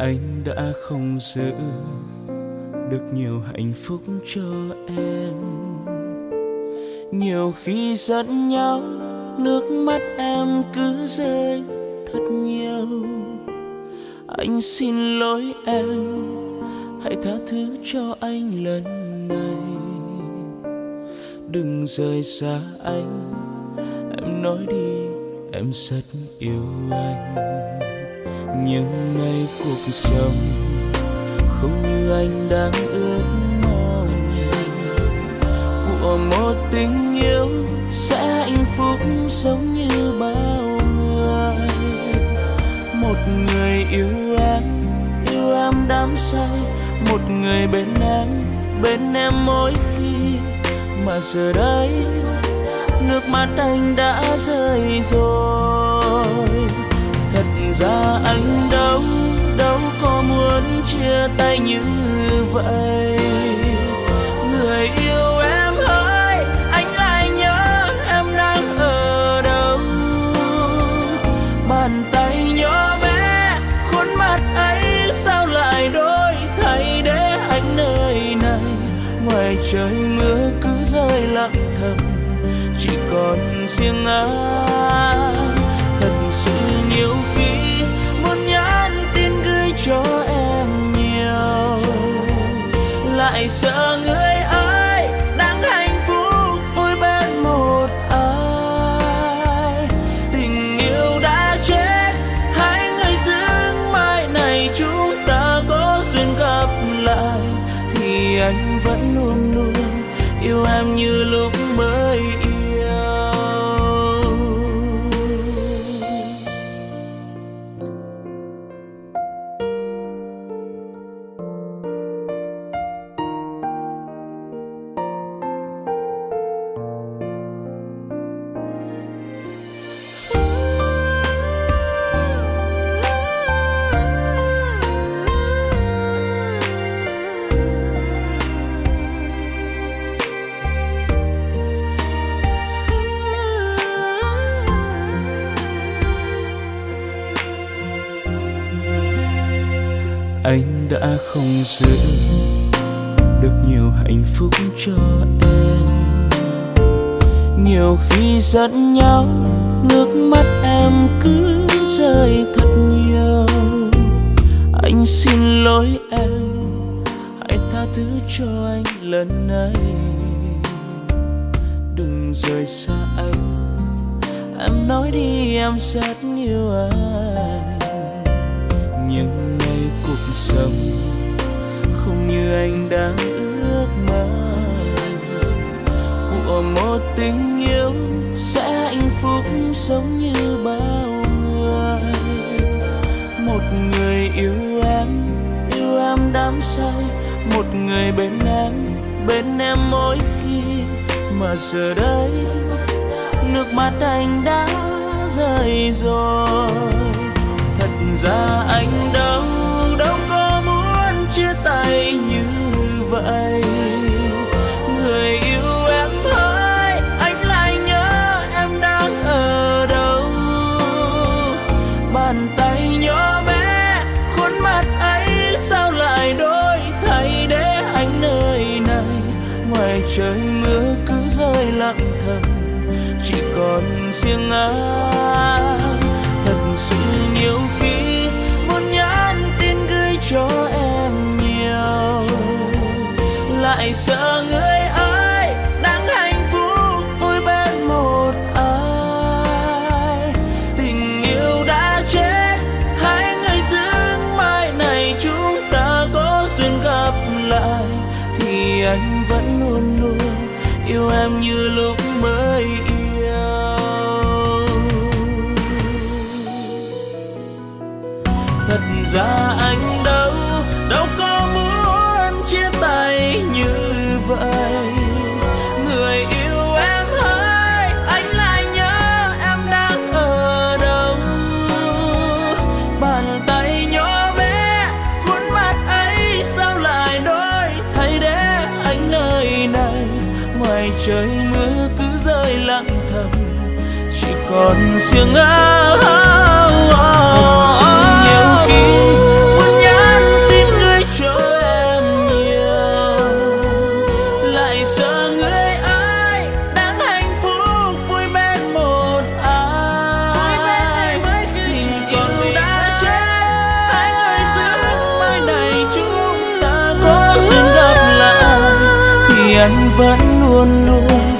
Anh đã không giữ được nhiều hạnh phúc cho em. Nhiều khi giận nhau, nước mắt em cứ rơi thật nhiều. Anh xin lỗi em, hãy tha thứ cho anh lần này. Đừng rời xa anh, em nói đi, em rất yêu anh. Nhưng ngày cuộc sống không như anh đang ước mong, của một tình yêu sẽ hạnh phúc giống như bao người. Một người yêu em đắm say, một người bên em mỗi khi. Mà giờ đây nước mắt anh đã rơi rồi. Thật ra anh đâu có muốn chia tay như vậy. Người yêu em ơi, anh lại nhớ em đang ở đâu. Bàn tay nhỏ bé, khuôn mặt ấy sao lại đổi thay để anh nơi này. Ngoài trời mưa cứ rơi lặng thầm, chỉ còn riêng anh. Thật sự nhiều khi muốn nhắn tin gửi cho em nhiều, lại sợ người ơi đang hạnh phúc vui bên một ai. Tình yêu đã chết, hai người giữ mai này chúng ta có duyên gặp lại. Thì anh vẫn luôn luôn yêu em như lúc mới yêu. Anh đã không giữ được nhiều hạnh phúc cho em. Nhiều khi giận nhau, nước mắt em cứ rơi thật nhiều. Anh xin lỗi em, hãy tha thứ cho anh lần này. Đừng rời xa anh, em nói đi, em rất yêu anh. Nhưng ngày cuộc sống không như anh đang ước mơ, của một tình yêu sẽ hạnh phúc giống như bao người. Một người yêu em đắm say, một người bên em mỗi khi. Mà giờ đây nước mắt anh đã rơi rồi. Thật ra anh đâu có muốn chia tay như vậy. Người yêu em ơi, anh lại nhớ em đang ở đâu. Bàn tay nhỏ bé, khuôn mặt ấy sao lại đổi thay để anh nơi này. Ngoài trời mưa cứ rơi lặng thầm, chỉ còn riêng anh. Thật sự nhiều khi muốn nhắn tin gửi cho em nhiều, lại sợ người ơi đang hạnh phúc vui bên một ai. Tình yêu đã chết, hai người giữ mai này chúng ta có duyên gặp lại. Thì anh vẫn luôn luôn yêu em như lúc mới yêu. Thật ra anh đâu có muốn chia tay như vậy. Người yêu em ơi, anh lại nhớ em đang ở đâu. Bàn tay nhỏ bé, khuôn mặt ấy sao lại đổi thay để anh nơi này. Ngoài trời mưa cứ rơi lặng thầm, chỉ còn riêng áo. Nhiều khi muốn nhắn anh vẫn luôn luôn